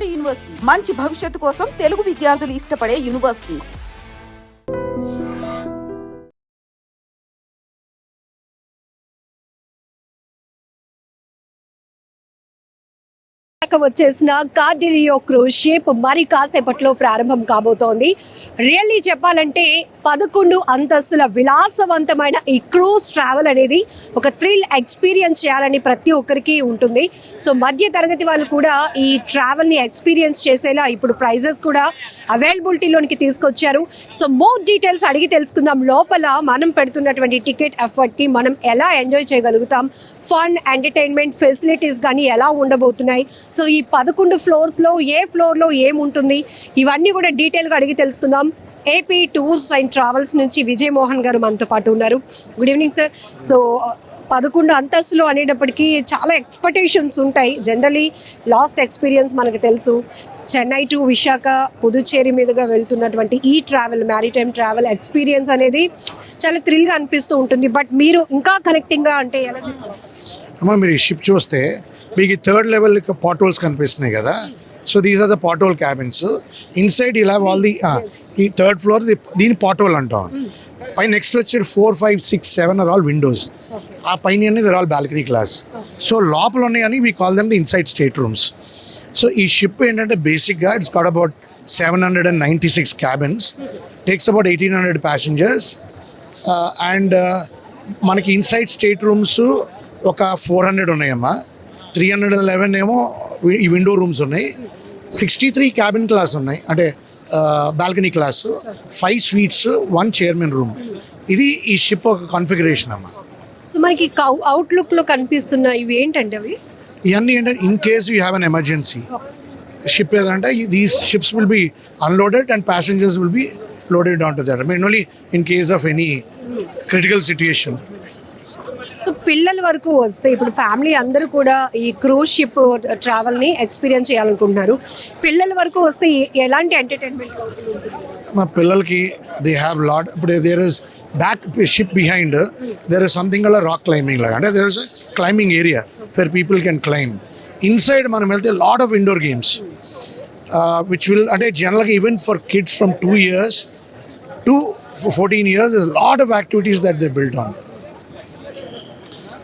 World university మంచి భవిష్యత్తు కోసం తెలుగు విద్యార్థులు ఇష్టపడే యూనివర్సిటీ. వచ్చేసిన కార్డిలియో క్రూజ్ షిప్ మరి కాసేపట్లో ప్రారంభం కాబోతోంది. రియల్లీ చెప్పాలంటే 11 అంతస్తుల విలాసవంతమైన ఈ క్రూజ్ ట్రావెల్ అనేది ఒక థ్రిల్ ఎక్స్పీరియన్స్ చేయాలని ప్రతి ఒక్కరికి ఉంటుంది. సో మధ్య తరగతి వాళ్ళు కూడా ఈ ట్రావెల్ని ఎక్స్పీరియన్స్ చేసేలా ఇప్పుడు ప్రైజెస్ కూడా అవైలబిలిటీలోనికి తీసుకొచ్చారు. సో మోర్ డీటెయిల్స్ అడిగి తెలుసుకుందాం. లోపల మనం పెడుతున్నటువంటి టికెట్ ఎఫర్ట్కి మనం ఎలా ఎంజాయ్ చేయగలుగుతాం, ఫన్ ఎంటర్టైన్మెంట్ ఫెసిలిటీస్ కానీ ఎలా ఉండబోతున్నాయి, సో ఈ 11 ఫ్లోర్స్లో ఏ ఫ్లోర్లో ఏముంటుంది, ఇవన్నీ కూడా డీటెయిల్గా అడిగి తెలుసుకుందాం. ఏపీ టూర్స్ అండ్ ట్రావెల్స్ నుంచి విజయ్ మోహన్ గారు మనతో పాటు ఉన్నారు. Good evening sir. సో 11 అంతస్తులు అనేటప్పటికీ చాలా ఎక్స్పెక్టేషన్స్ ఉంటాయి. జనరలీ లాస్ట్ ఎక్స్పీరియన్స్ మనకు తెలుసు, చెన్నై టు విశాఖ పుదుచ్చేరి మీదుగా వెళ్తున్నటువంటి ఈ ట్రావెల్ మ్యారిటైమ్ ట్రావెల్ ఎక్స్పీరియన్స్ అనేది చాలా థ్రిల్గా అనిపిస్తూ ఉంటుంది. బట్ మీరు ఇంకా కనెక్టింగ్గా అంటే ఎలా చెప్పాలి? అమ్మా, మీరు ఈ షిప్ చూస్తే మీకు 3rd లెవెల్ పాట్ హోల్స్ కనిపిస్తున్నాయి కదా. So these are the pot hole cabins. Inside ఇలా ఆల్ ది ఈ 3rd ఫ్లోర్ దీని పాట్ హోల్ అంటాం. పై నెక్స్ట్ వచ్చి 4, 5, 6, 7 ఆర్ ఆల్ విండోస్. ఆ పైన అనేది ఆల్ బాల్కనీ క్లాస్. సో లోపల ఉన్నాయని we call them the inside state rooms. So ఈ షిప్ ఏంటంటే బేసిక్గా it's got about 796 cabins, takes about 1800 passengers. And మనకి ఇన్సైడ్ స్టేట్ రూమ్స్ ఒక 400 ఉన్నాయమ్మా. 311 ఏమో ఈ విండో రూమ్స్ ఉన్నాయి. 63 క్యాబిన్ క్లాస్ ఉన్నాయి, అంటే balcony class, 5 sweets, 1 chairman room. ఇది ఈ షిప్ ఒక కాన్ఫిగరేషన్ అమ్మా. సో మనకి అవుట్లుక్లో కనిపిస్తున్న ఇవి ఏంటంటే అవి ఇవన్నీ ఏంటంటే in case you have an emergency ship ఏదంటే these ships will be unloaded and passengers will be loaded on to that. I mean only in case of any critical situation. So పిల్లల వరకు వస్తే ఇప్పుడు ఫ్యామిలీ అందరూ కూడా ఈ cruise ship ట్రావెల్ని experience చేయాలనుకుంటున్నారు. పిల్లల వరకు వస్తే ఎలాంటి ఎంటర్టైన్మెంట్ మా పిల్లలకి దే హ్యావ్ లాట్. ఇప్పుడు there is back ship behind there is something అలా రాక్ క్లైంబింగ్ లాగా, అంటే there is climbing area for people can climb. Inside మనం వెళ్తే lot of indoor games which will, అంటే జనరల్గా even for kids from 2 years to 14 years there's a lot of activities that they built on.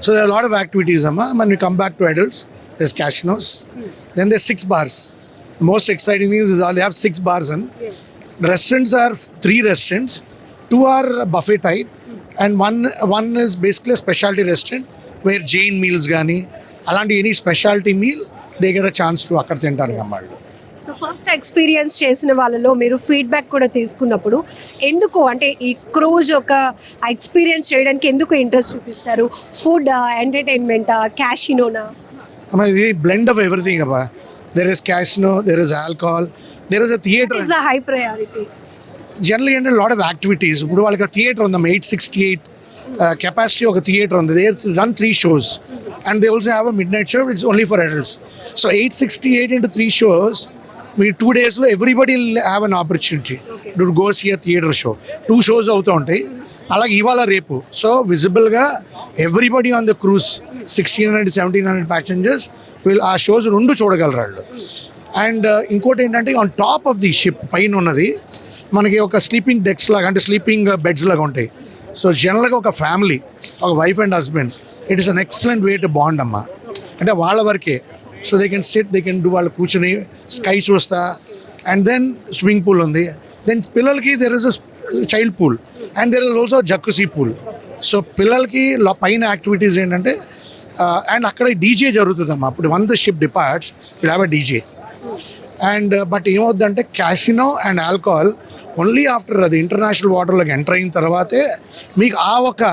So there are a lot of activities, Amma. When we come back to adults, there's casinos. Then there's 6 bars. The most exciting thing is all they have 6 bars and restaurants are 3 restaurants. 2 are buffet type and one is basically a specialty restaurant where Jain meals gani, alanti any specialty meal they get a chance to akkada tintaru ammallu. So first experience చేసిన వాళ్ళలో మీరు feedback కూడా తీసుకున్నప్పుడు ఎందుకు అంటే ఈ cruise ఒక experience చేయడానికి ఎందుకు ఇంట్రెస్ట్ చూపిస్తారు? ఫుడ్, ఎంటర్టైన్మెంట్, క్యాసినోనా? ఇది బ్లెండ్ ఆఫ్ ఎవ్రీథింగ్ అబ్బా. There is casino, there is alcohol, there is a theatre. Is the high priority. Generally అంటే లాట్ ఆఫ్ యాక్టివిటీస్. ఇప్పుడు వాళ్ళకి థియేటర్ ఉందమ్మా, 868 కెపాసిటీ ఒక థియేటర్ ఉంది. They run 3 shows and they also have a midnight show. It's only for adults. So 868 into 3 shows, మీ 2 daysలో everybody have an opportunity to go see a theatre show. 2 shows అవుతూ ఉంటాయి. అలాగే ఇవాళ రేపు సో విజిబుల్గా everybody on the cruise 1600, 1700 passengers వీళ్ళు ఆ షోస్ 2 చూడగలరు వాళ్ళు. అండ్ ఇంకోటి ఏంటంటే on top of the ship పైన ఉన్నది మనకి ఒక స్లీపింగ్ డెక్స్ లాగా, అంటే స్లీపింగ్ బెడ్స్ లాగా ఉంటాయి. సో జనరల్గా ఒక ఫ్యామిలీ, ఒక wife and husband, it is an excellent way to bond అమ్మా. అంటే వాళ్ళ వరకే. So they can sit, they can do, వాళ్ళు కూర్చొని స్కై చూస్తా. అండ్ దెన్ స్విమ్మింగ్ పూల్ ఉంది. దెన్ పిల్లలకి there is a child pool and there is also jacuzzi pool. So పిల్లలకి పైన యాక్టివిటీస్ ఏంటంటే అండ్ అక్కడ డీజే జరుగుతుందమ్మా. అప్పుడు when the ship departs will have a DJ. And but ఏమవుద్దంటే casino and alcohol only after అది international వాటర్లోకి enter అయిన తర్వాతే మీకు ఆ ఒక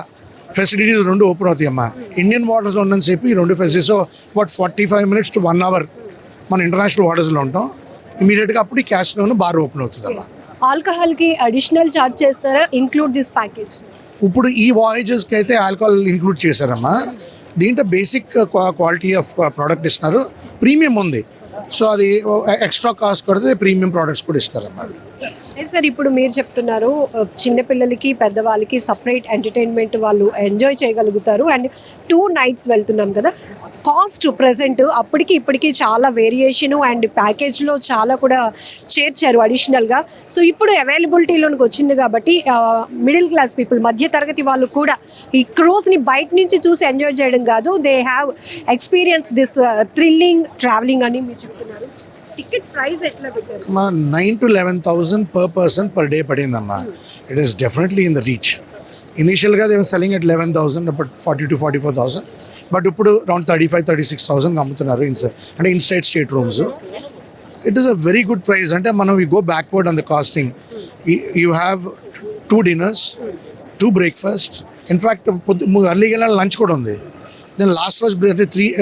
ఫెసిలిటీస్ 2 ఓపెన్ అవుతాయి అమ్మా. ఇండియన్ వాటర్స్లో ఉన్నని చెప్పి ఈ 2 facilities. So but 45 minutes to 1 hour మన ఇంటర్నేషనల్ వాటర్స్లో ఉంటాం. ఇమీడియట్గా అప్పుడు ఈ క్యాసినోను బార్ ఓపెన్ అవుతుంది అమ్మా. ఆల్కహాల్కి అడిషనల్ ఛార్జ్ చేస్తారా ఇంక్లూడ్ దిస్ ప్యాకేజ్? ఇప్పుడు ఈ వాయేజెస్కి అయితే ఆల్కహాల్ ఇంక్లూడ్ చేశారమ్మా. దీంట్లో బేసిక్ క్వాలిటీ ఆఫ్ ప్రోడక్ట్ ఇస్తున్నారు, ప్రీమియం ఉంది. సో అది ఎక్స్ట్రా కాస్ట్ కొడితే ప్రీమియం ప్రోడక్ట్స్ కూడా ఇస్తారన్నమాట. సార్ ఇప్పుడు మీరు చెప్తున్నారు చిన్నపిల్లలకి పెద్దవాళ్ళకి సపరేట్ ఎంటర్టైన్మెంట్ వాళ్ళు ఎంజాయ్ చేయగలుగుతారు అండ్ 2 nights వెళ్తున్నాం కదా. కాస్ట్ ప్రెసెంట్ అప్పటికి ఇప్పటికి చాలా వేరియేషను అండ్ ప్యాకేజ్లో చాలా కూడా చేర్చారు అడిషనల్గా. సో ఇప్పుడు అవైలబిలిటీలోకి వచ్చింది కాబట్టి మిడిల్ క్లాస్ పీపుల్ మధ్య తరగతి వాళ్ళు కూడా ఈ క్రూజ్ని బయట నుంచి చూసి ఎంజాయ్ చేయడం కాదు, they have experience this thrilling travelling అని మీరు చెప్తున్నారు. టికెట్ ప్రైస్ ఎట్లా పెట్టారు? 9 to 11,000 per person per day పడిందమ్మా. It is definitely in the reach. ఇనీషియల్గా they were selling at 11,000, but 40 to 44,000, but ఇప్పుడు అరౌండ్ 35,000-36,000 అమ్ముతున్నారు అంటే inside state rooms. It is a very good price. అంటే మనం you go backward on the costing. You have 2 dinners, 2 breakfast. In fact అర్లీగా lunch కూడా ఉంది. Then last first 3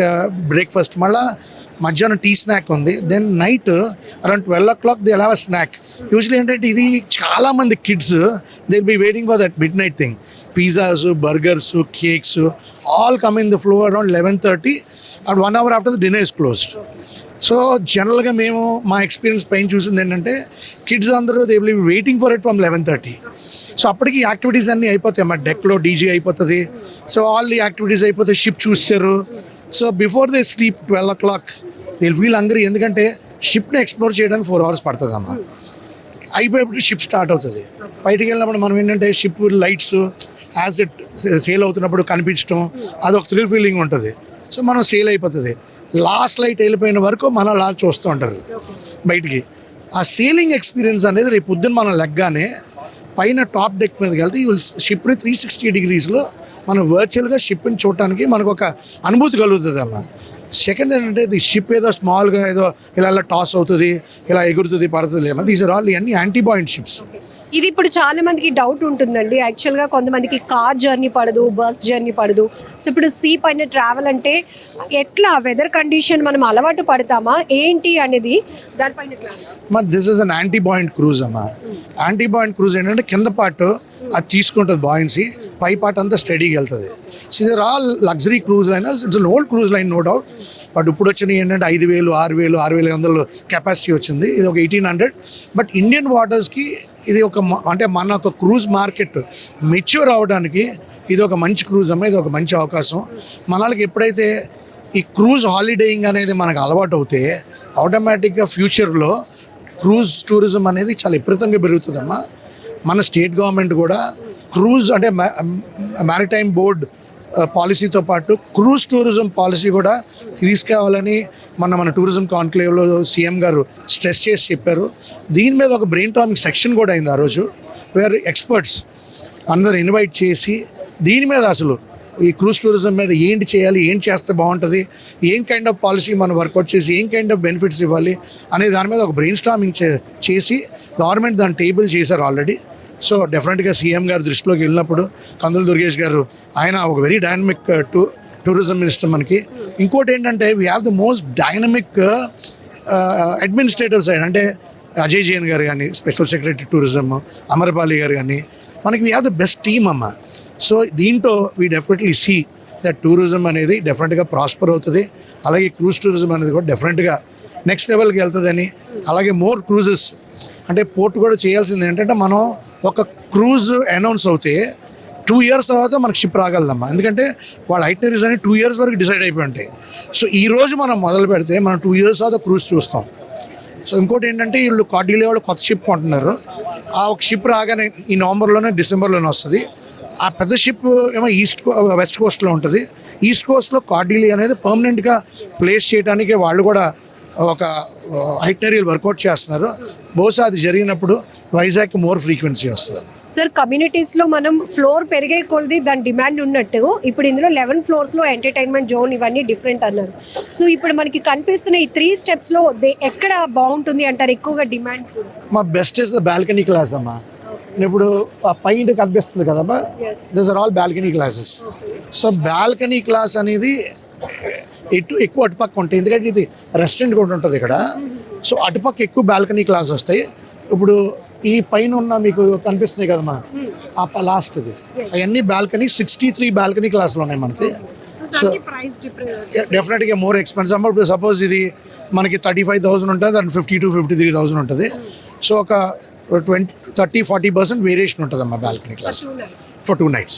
breakfast, మళ్ళీ మధ్యాహ్నం టీ స్నాక్ ఉంది. Then night around 12 o'clock they have a snack. Usually ఏంటంటే ఇది చాలామంది kids they will be waiting for that midnight thing. Pizzas, burgers, cakes all come in the flow around 11:30 and 1 hour after the dinner is closed. So జనరల్గా మేము మా experience పైన చూసింది ఏంటంటే kids అందరూ they will be waiting for it from 11:30. So అప్పటికి activities అన్నీ అయిపోతాయి. మా డెక్లో డీజే అయిపోతుంది. సో ఆల్ ఈ యాక్టివిటీస్ అయిపోతాయి. షిప్ చూస్తారు. So before they sleep 12 o'clock they feel hungry. ఎందుకంటే షిప్ని ఎక్స్ప్లోర్ చేయడానికి 4 hours పడుతుంది అమ్మ. అయిపోయేప్పుడు షిప్ స్టార్ట్ అవుతుంది. బయటికి వెళ్ళినప్పుడు మనం ఏంటంటే ship lights as it sale అవుతున్నప్పుడు కనిపించడం అదొక థ్రిల్ ఫీలింగ్ ఉంటుంది. సో మనం సేల్ అయిపోతుంది. లాస్ట్ లైట్ వెళ్ళిపోయిన వరకు మనం అలా చూస్తూ ఉంటారు బయటికి. ఆ సేలింగ్ ఎక్స్పీరియన్స్ అనేది రేపు పొద్దున్న మనం లెగ్గానే పైన టాప్ డెక్ మీదకి వెళ్తే ఈ షిప్ని 360 degreesలో మనం వర్చువల్గా షిప్ని చూడటానికి మనకు ఒక అనుభూతి కలుగుతుంది అమ్మ. సెకండ్ ఏంటంటే ది షిప్ ఏదో స్మాల్గా ఏదో ఇలా టాస్ అవుతుంది, ఇలా ఎగురుతుంది, పడుతుంది ఏమో. దీస్ ఆర్ ఆల్ ఇవన్నీ యాంటీబాయింట్ షిప్స్. ఇది ఇప్పుడు చాలా మందికి డౌట్ ఉంటుందండి. యాక్చువల్గా కొంతమందికి కార్ జర్నీ పడదు, బస్ జర్నీ పడదు. సో ఇప్పుడు సీ పైన ట్రావెల్ అంటే ఎట్లా వెదర్ కండిషన్ మనం అలవాటు పడతామా ఏంటి అనేది దానిపైన దిస్ ఇస్ అన్ యాంటీబాయింట్ క్రూజ్ అమ్మా. యాంటీబాయింట్ క్రూజ్ ఏంటంటే కింద పార్ట్ అది తీసుకుంటుంది బాయిన్సీ, పై పార్ట్ అంతా స్టడీగా వెళ్తుంది. సో ఇది ఆల్ లగ్జరీ క్రూజ్ అయినా it's an old cruise line no doubt. But ఇప్పుడు వచ్చినాయి ఏంటంటే 5,000, 6,000, 6,500 కెపాసిటీ వచ్చింది. ఇది ఒక 1,800. బట్ ఇండియన్ వాటర్స్కి ఇది ఒక అంటే మన ఒక క్రూజ్ మార్కెట్ మెచ్యూర్ అవ్వడానికి ఇది ఒక మంచి క్రూజ్ అమ్మ. ఇది ఒక మంచి అవకాశం. మనకి ఎప్పుడైతే ఈ క్రూజ్ హాలిడేయింగ్ అనేది మనకు అలవాటు అవుతే ఆటోమేటిక్గా ఫ్యూచర్లో క్రూజ్ టూరిజం అనేది చాలా విపరీతంగా పెరుగుతుందమ్మా. మన స్టేట్ గవర్నమెంట్ కూడా క్రూజ్ అంటే మ్యారిటైమ్ బోర్డ్ పాలసీతో పాటు క్రూజ్ టూరిజం పాలసీ కూడా తీసుకురావాలని మన టూరిజం కాన్క్లేవ్లో సీఎం గారు స్ట్రెస్ చేసి చెప్పారు. దీని మీద ఒక బ్రెయిన్ టామిక్ సెక్షన్ కూడా అయింది ఆ రోజు, వేర్ ఎక్స్పర్ట్స్ అందరు ఇన్వైట్ చేసి దీని మీద అసలు ఈ క్రూజ్ టూరిజం మీద ఏంటి చేయాలి, ఏం చేస్తే బాగుంటుంది, ఏం కైండ్ ఆఫ్ పాలసీ మనం వర్కౌట్ చేసి ఏం కైండ్ ఆఫ్ బెనిఫిట్స్ ఇవ్వాలి అనే దాని మీద ఒక బ్రెయిన్ స్టార్మింగ్ చేసి గవర్నమెంట్ దాన్ని టేబుల్ చేశారు ఆల్రెడీ. సో డెఫినెట్గా సీఎం గారి దృష్టిలోకి వెళ్ళినప్పుడు కందుల దుర్గేష్ గారు ఆయన ఒక వెరీ డైనమిక్ టూరిజం మినిస్టర్ మనకి. ఇంకోటి ఏంటంటే we have the most dynamic administrative side. అంటే అజయ్ జైన్ గారు కానీ స్పెషల్ సెక్రటరీ టూరిజం, అమర్పాలి గారు కానీ మనకి we have the best team అమ్మ. సో దీంట్లో we definitely see that tourism అనేది డెఫినెట్గా ప్రాస్పర్ అవుతుంది. అలాగే క్రూజ్ టూరిజం అనేది కూడా డెఫినెట్గా నెక్స్ట్ లెవెల్కి వెళ్తుందని. అలాగే మోర్ క్రూజెస్ అంటే పోర్ట్ కూడా చేయాల్సింది ఏంటంటే మనం ఒక క్రూజ్ అనౌన్స్ అవుతే 2 years తర్వాత మనకు షిప్ రాగలదమ్మా. ఎందుకంటే వాళ్ళ ఐటినరీస్ అని 2 years వరకు డిసైడ్ అయిపోయి ఉంటాయి. సో ఈ రోజు మనం మొదలు పెడితే మనం 2 years తర్వాత క్రూజ్ చూస్తాం. సో ఇంకోటి ఏంటంటే వీళ్ళు కార్డిలే వాళ్ళు కొత్త షిప్ కొంటున్నారు. ఆ ఒక షిప్ రాగానే ఈ నవంబర్లోనే డిసెంబర్లోనే వస్తుంది. ఆ పెద్ద షిప్ ఏమో వెస్ట్ కోస్ట్లో ఉంటుంది. ఈస్ట్ కోస్ట్లో కార్డిలే అనేది పర్మనెంట్గా ప్లేస్ చేయడానికి వాళ్ళు కూడా ఒక ఐటినరీలు వర్కౌట్ చేస్తున్నారు. బహుశా అది జరిగినప్పుడు వైజాగ్కి మోర్ ఫ్రీక్వెన్సీ వస్తుంది. సార్ కమ్యూనిటీస్లో మనం ఫ్లోర్ పెరిగే కొలది దాని డిమాండ్ ఉన్నట్టు ఇప్పుడు ఇందులో 11 floors ఎంటర్టైన్మెంట్ జోన్ ఇవన్నీ డిఫరెంట్ అన్నారు. సో ఇప్పుడు మనకి కనిపిస్తున్న ఈ 3 steps ఎక్కడ బాగుంటుంది అంటారు ఎక్కువగా డిమాండ్? మా best is the balcony class అమ్మా. ఇప్పుడు ఆ పైన కనిపిస్తుంది కదమ్మా, this are all balcony classes. So balcony class అనేది ఎక్కువ అటుపక్క ఉంటాయి. ఎందుకంటే ఇది రెస్టారెంట్ కూడా ఉంటుంది ఇక్కడ. సో అటుపక్క ఎక్కువ బాల్కనీ క్లాస్ వస్తాయి. ఇప్పుడు ఈ పైన ఉన్న మీకు కనిపిస్తున్నాయి కదమ్మా ఆ లాస్ట్ ఇది అవన్నీ బాల్కనీ 63 బాల్కనీ క్లాసులు ఉన్నాయి మనకి. సో డెఫినెట్గా మోర్ ఎక్స్పెన్సివ్ అమ్మ. ఇప్పుడు సపోజ్ ఇది మనకి 35,000 ఉంటుంది, దాని 50,000 to 53,000 ఉంటుంది. సో ఒక 20, 30, 40% వేరియేషన్ ఉంటుందమ్మా బాల్కనీ క్లాస్ ఫర్ 2 nights.